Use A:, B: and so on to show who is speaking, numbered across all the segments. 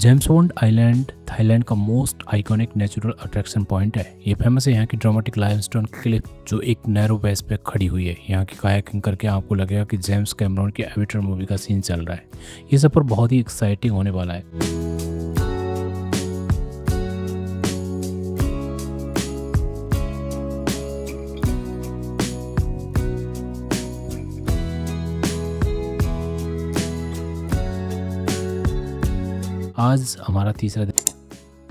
A: James bond island Thailand का most iconic natural attraction point है। ये फेमस है यहाँ की ड्रामेटिक लाइमस्टोन क्लिफ जो एक नैरो बेस पे खड़ी हुई है। यहाँ की कायाकिंग करके आपको लगेगा कि जेम्स कैमरॉन की एविटर मूवी का सीन चल रहा है। ये सफर बहुत ही एक्साइटिंग होने वाला है। आज हमारा तीसरा दिन,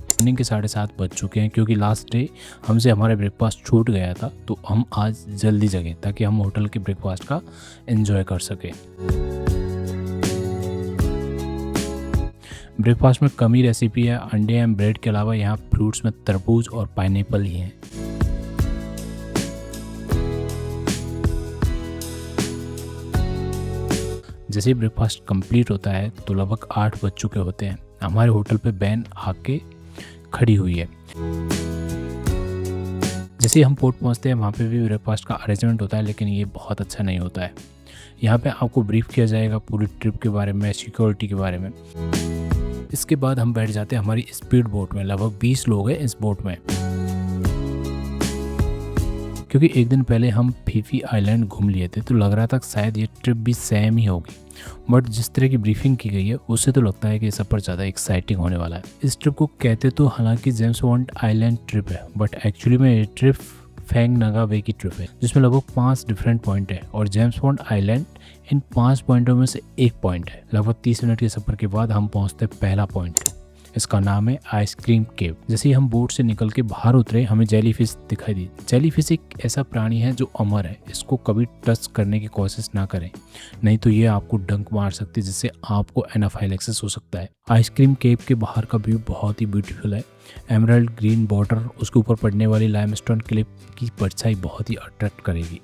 A: मॉर्निंग के 7:30 बज चुके हैं क्योंकि लास्ट डे हमसे हमारे ब्रेकफास्ट छूट गया था, तो हम आज जल्दी जगें ताकि हम होटल के ब्रेकफास्ट का एंजॉय कर सकें। ब्रेकफास्ट में कम ही रेसिपी है। अंडे एंड ब्रेड के अलावा यहाँ फ्रूट्स में तरबूज और पाइनएप्पल ही हैं। जैसे ही ब्रेकफास्ट कंप्लीट होता है तो लगभग 8 बज चुके होते हैं। हमारे होटल पे वैन आके खड़ी हुई है। जैसे ही हम पोर्ट पहुंचते हैं वहाँ पे भी ब्रेकफास्ट का अरेंजमेंट होता है, लेकिन ये बहुत अच्छा नहीं होता है। यहाँ पे आपको ब्रीफ किया जाएगा पूरी ट्रिप के बारे में, सिक्योरिटी के बारे में। इसके बाद हम बैठ जाते हैं हमारी स्पीड बोट में। लगभग 20 लोग हैं इस बोट में, क्योंकि एक दिन पहले हम फीफी आइलैंड घूम लिए थे तो लग रहा था शायद ये ट्रिप भी सेम ही होगी, बट जिस तरह की ब्रीफिंग की गई है उससे तो लगता है कि ये सफ़र ज़्यादा एक्साइटिंग होने वाला है। इस ट्रिप को कहते तो हालांकि जेम्स बॉन्ड आइलैंड ट्रिप है, बट एक्चुअली में ये ट्रिप फैंग नगा वे की ट्रिप है जिसमें लगभग 5 डिफरेंट पॉइंट है और जेम्स बॉन्ड आइलैंड इन 5 पॉइंटों में से एक पॉइंट है। लगभग 30 मिनट के सफ़र के बाद हम पहुँचते पहला पॉइंट। इसका नाम है आइसक्रीम केव। जैसे ही हम बोट से निकल के बाहर उतरे हमें जेलीफिश दिखाई दी। जेलीफिश एक ऐसा प्राणी है जो अमर है। इसको कभी टच करने की कोशिश ना करें, नहीं तो ये आपको डंक मार सकती है जिससे आपको एनाफाइलेक्सिस हो सकता है। आइसक्रीम केव के बाहर का व्यू बहुत ही ब्यूटीफुल है। एमराल्ड ग्रीन बॉर्डर, उसके ऊपर पड़ने वाली लाइमस्टोन क्लिफ की परछाई बहुत ही अट्रैक्ट करेगी।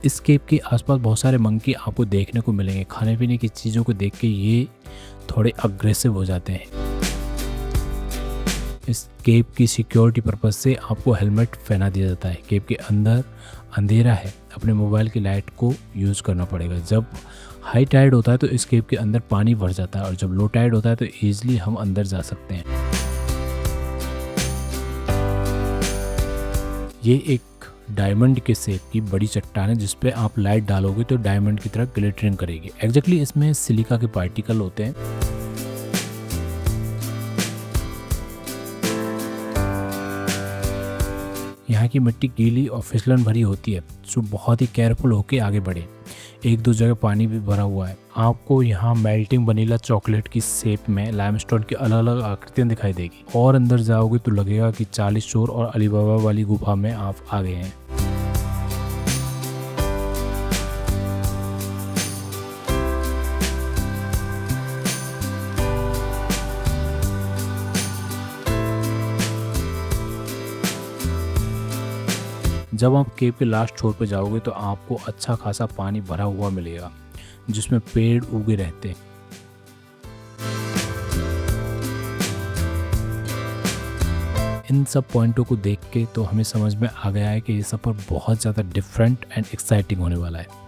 A: इस केव के आसपास बहुत सारे मंकी आपको देखने को मिलेंगे। खाने पीने की चीज़ों को देख के ये थोड़े अग्रेसिव हो जाते हैं। इस केव की सिक्योरिटी पर्पस से आपको हेलमेट पहना दिया जाता है। केव के अंदर अंधेरा है, अपने मोबाइल की लाइट को यूज़ करना पड़ेगा। जब हाई टाइड होता है तो इस केव के अंदर पानी भर जाता है और जब लो टाइड होता है तो ईजिली हम अंदर जा सकते हैं। ये एक डायमंड के शेप की बड़ी चट्टान है जिस पे आप लाइट डालोगे तो डायमंड की तरह ग्लिटरिंग करेगी। एग्जैक्टली इसमें सिलिका के पार्टिकल होते हैं। यहाँ की मिट्टी गीली और फिसलन भरी होती है, सो बहुत ही केयरफुल होके आगे बढ़े। 1-2 जगह पानी भी भरा हुआ है। आपको यहाँ मेल्टिंग वनीला चॉकलेट की शेप में लाइमस्टोन की अलग अलग आकृतियाँ दिखाई देगी और अंदर जाओगे तो लगेगा कि 40 चोर और अली बाबा वाली गुफा में आप आ गए हैं। जब आप केव के लास्ट छोर पे जाओगे तो आपको अच्छा खासा पानी भरा हुआ मिलेगा जिसमें पेड़ उगे रहते हैं। इन सब पॉइंटों को देख के तो हमें समझ में आ गया है कि ये सफ़र बहुत ज़्यादा डिफरेंट एंड एक्साइटिंग होने वाला है।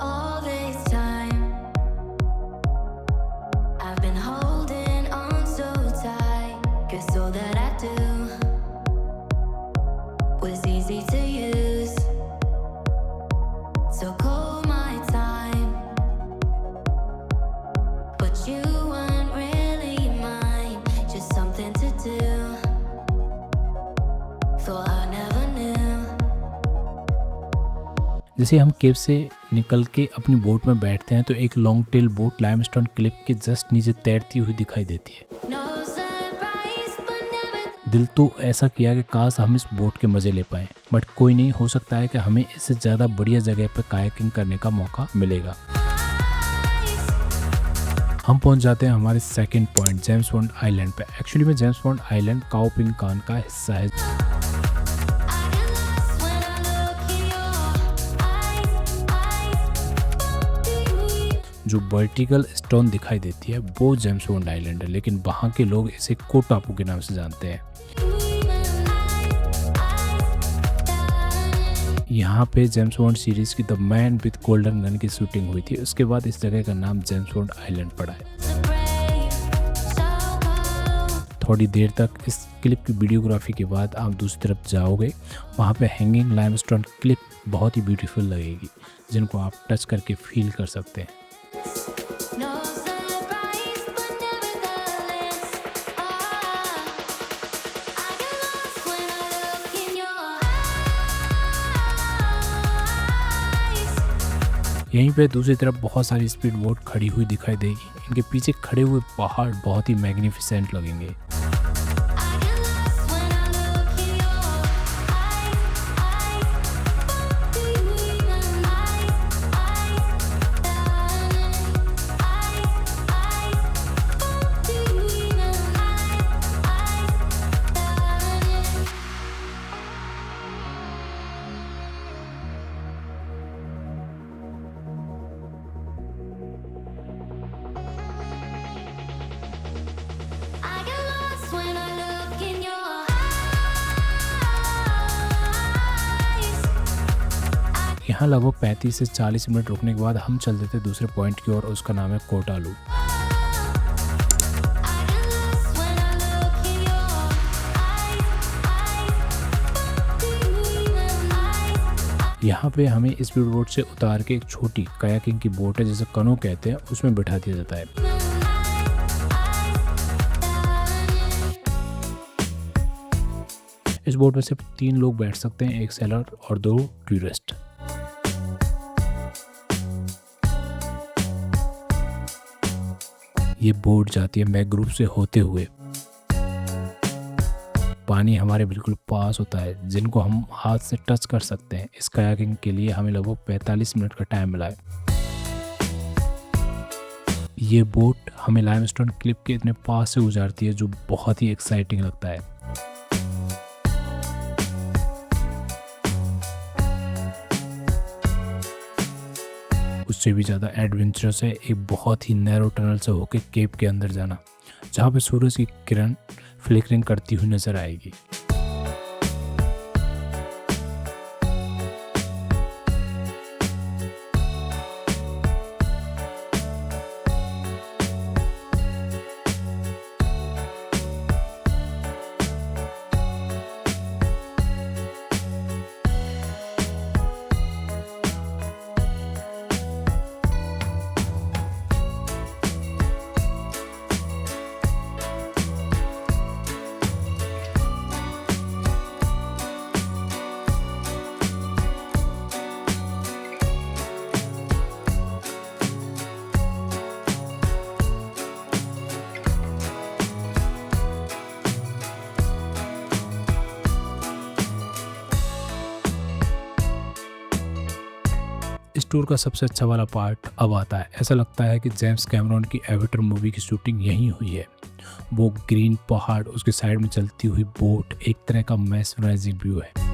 B: All this time, I've been holding on so tight, 'cause all that I do was easy to use. So call my time, but you weren't really mine, just something to do. Thought I never knew.
A: जैसे हम केव से निकल के अपनी boat में बैठते हैं तो एक long tail boat limestone Cliff के जस्ट नीचे तैरती हुई दिखाई देती है।
B: No surprise, but never
A: दिल तो ऐसा किया कि काश हम इस बोट के मज़े ले पाएँ, बट कोई नहीं, हो सकता है कि हमें इससे ज़्यादा बढ़िया जगह पर कायाकिंग करने का मौका मिलेगा। हम पहुंच जाते हैं हमारे second point James bond island पे। एक्चुअली में जेम्स बॉन्ड आइलैंड काओ पिंग कान का हिस्सा है। जो वर्टिकल स्टोन दिखाई देती है वो जेम्स बॉन्ड आइलैंड है, लेकिन वहाँ के लोग इसे को टापू के नाम से जानते हैं। यहाँ पे जेम्स बॉन्ड सीरीज की the man with golden gun की शूटिंग हुई थी। उसके बाद इस जगह का नाम जेम्स बॉन्ड आइलैंड पड़ा है। थोड़ी देर तक इस क्लिप की वीडियोग्राफी के बाद आप दूसरी तरफ जाओगे, वहाँ पे हैंगिंग लाइमस्टोन क्लिप बहुत ही ब्यूटीफुल लगेगी, जिनको आप टच करके फील कर सकते हैं।
B: No surprise, but nevertheless, I get lost when I look in your eyes.
A: यहीं पे दूसरी तरफ बहुत सारी स्पीड बोट खड़ी हुई दिखाई देगी। इनके पीछे खड़े हुए पहाड़ बहुत ही मैग्निफिसेंट लगेंगे।
B: I get lost when I look in your eyes. Do you even do you even I get lost when I look in your eyes.
A: यहाँ लगभग 35 से 40 मिनट रुकने के बाद हम चल देते दूसरे पॉइंट की ओर, उसका नाम है कोटालू।
B: I get lost when I look in your eyes. Do you even
A: यहाँ पे हमें स्पीड बोट से उतार के एक छोटी कायाकिंग की बोट है, जिसे कनो कहते हैं, उसमें बिठा दिया जाता है। इस बोट में सिर्फ 3 लोग बैठ सकते हैं, एक सेलर और 2 टूरिस्ट। ये बोट जाती है मैंग्रोव से होते हुए। पानी हमारे बिल्कुल पास होता है, जिनको हम हाथ से टच कर सकते हैं। इस कायाकिंग के लिए हमें लगभग 45 मिनट का टाइम मिला है। ये बोट हमें लाइमस्टोन क्लिप के इतने पास से गुजारती है, जो बहुत ही एक्साइटिंग लगता है। उससे भी ज़्यादा एडवेंचरस है एक बहुत ही नैरो टनल से होकर केव के अंदर जाना, जहाँ पे सूरज की किरण फ्लिकरिंग करती हुई नजर आएगी। इस टूर का सबसे अच्छा वाला पार्ट अब आता है। ऐसा लगता है कि जेम्स कैमरॉन की एवेटर मूवी की शूटिंग यहीं हुई है। वो ग्रीन पहाड़, उसके साइड में चलती हुई बोट, एक तरह का मैस्मराइजिंग व्यू है।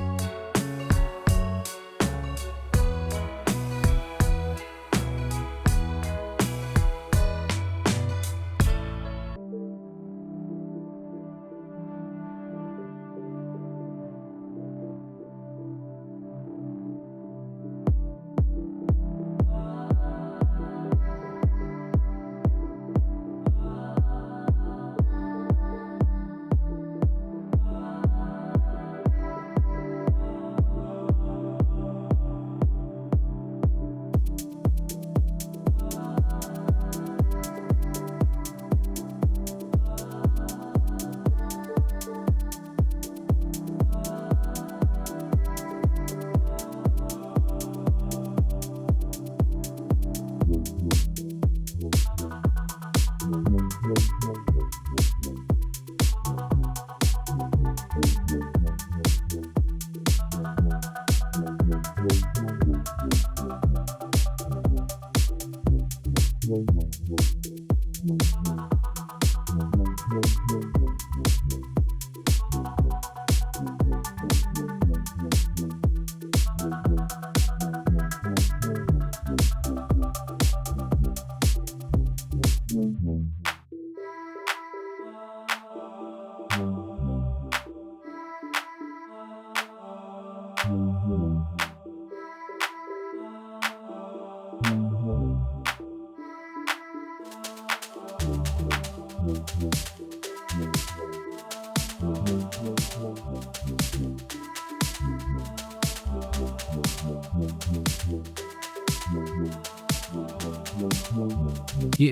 A: ये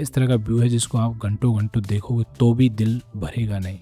A: इस तरह का व्यू है जिसको आप घंटों घंटों देखोगे तो भी दिल भरेगा नहीं।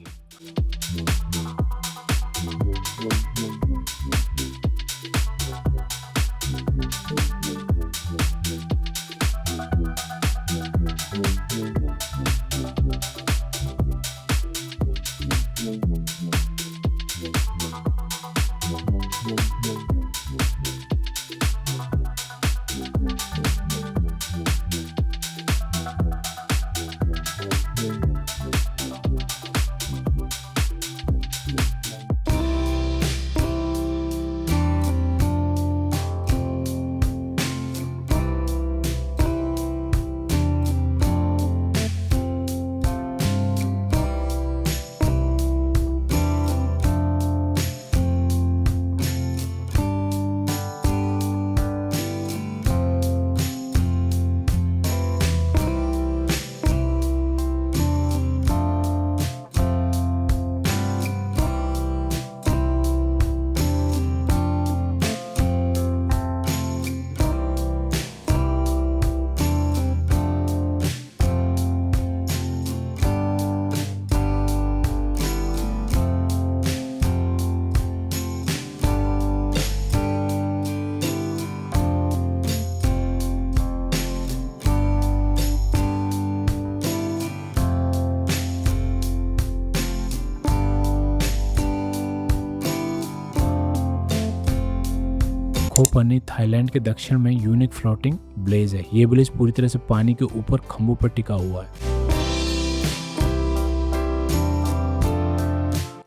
A: खो पन्नी थाईलैंड के दक्षिण में यूनिक फ्लोटिंग ब्लेज है। ये ब्लेज पूरी तरह से पानी के ऊपर खंभों पर टिका हुआ है।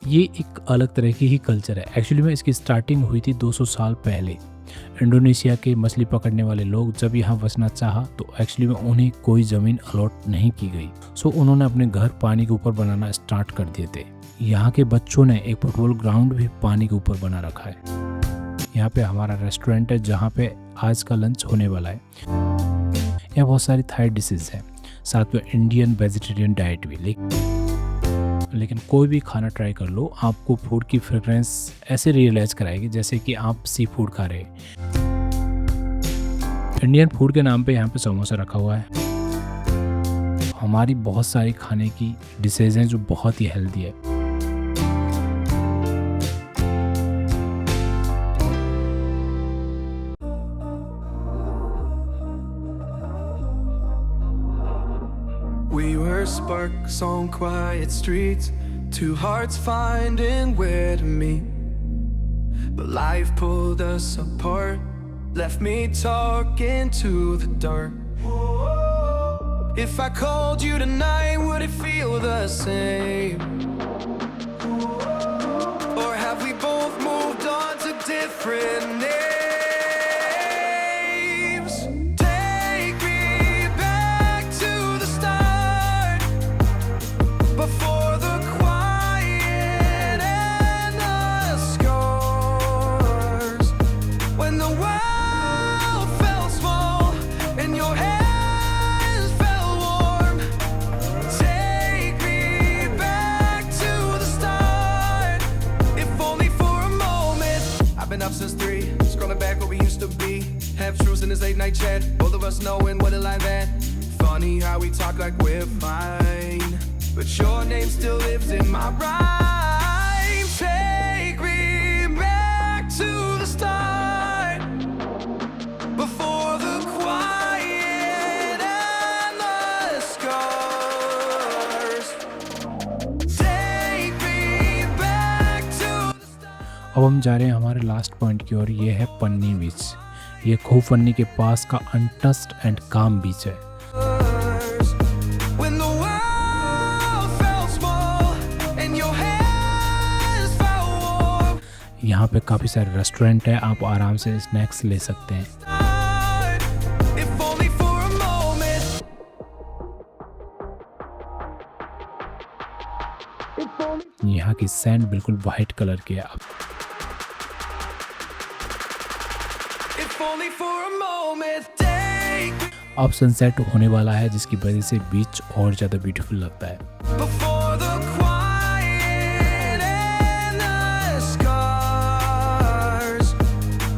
A: ये एक अलग तरह की ही कल्चर है। एक्चुअली में इसकी स्टार्टिंग हुई थी 200 साल पहले। इंडोनेशिया के मछली पकड़ने वाले लोग जब यहाँ बसना चाहा तो एक्चुअली में उन्हें कोई ज़मीन अलॉट नहीं की गई। सो उन्होंने अपने घर पानी के ऊपर बनाना स्टार्ट कर दिए थे। यहाँ के बच्चों ने एक फुटबॉल ग्राउंड भी पानी के ऊपर बना रखा है। यहाँ पे हमारा रेस्टोरेंट है जहाँ पे आज का लंच होने वाला है। यहाँ बहुत सारी थाई डिशेज हैं, साथ में इंडियन वेजिटेरियन डाइट भी। लेकिन कोई भी खाना ट्राई कर लो, आपको फूड की फ्रेग्रेंस ऐसे रियलाइज कराएगी जैसे कि आप सी फूड खा रहे हैं। इंडियन फूड के नाम पे यहाँ पे समोसा रखा हुआ है। हमारी बहुत सारी खाने की डिशेज हैं जो बहुत ही हेल्दी है।
C: We were sparks on quiet streets, two hearts finding where to meet. But life pulled us apart, left me talking to the dark. If I called you tonight, would it feel the same? Or have we both moved on to different names? Take me back to the start, before the quiet and the scars. When the world felt small and your hands felt warm. Take me back to the start, if only for a moment. I've been up since 3, scrolling back where we used to be. Half truths in this late night chat, both of us knowing what it like that. Funny how we talk like we're fine, but your name still lives in my rhyme. Take me back to the start, before the quiet and the scars. Take me back to the start.
A: अब हम जा रहे हैं हमारे last point की ओर। ये है पन्नी बीच। ये खो पन्नी के पास का अनटच्ड एंड काम बीच है। यहाँ पे काफ़ी सारे रेस्टोरेंट है, आप आराम से स्नैक्स ले सकते हैं।
C: if only for a moment.
A: यहाँ की सैंड बिल्कुल वाइट कलर की है।
C: If only for a moment. Take
A: अब सनसेट होने वाला है, जिसकी वजह से बीच और ज़्यादा ब्यूटीफुल लगता है।
C: before the quiet and the scars.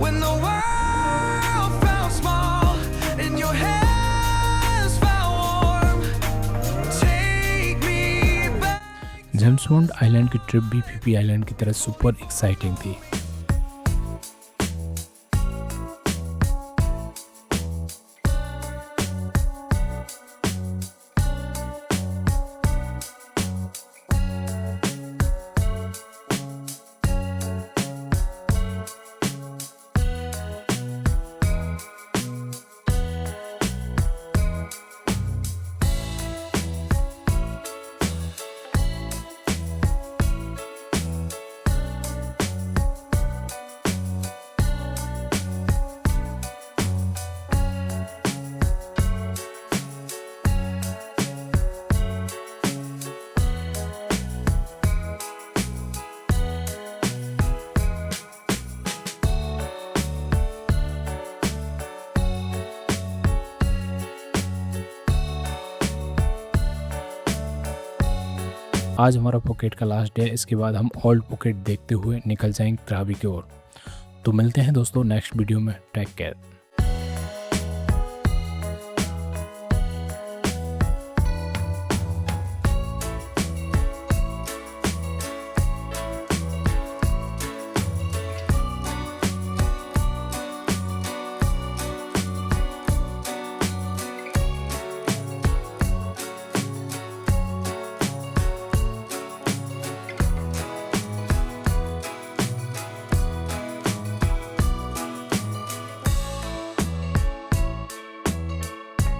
C: When the world felt small and your hands felt warm. Take me back.
A: James Bond island की ट्रिप भी फिफी आइलैंड की तरह सुपर एक्साइटिंग थी। आज हमारा पुकेट का लास्ट डे है, इसके बाद हम ओल्ड पुकेट देखते हुए निकल जाएंगे क्राबी की ओर। तो मिलते हैं दोस्तों नेक्स्ट वीडियो में। Take care.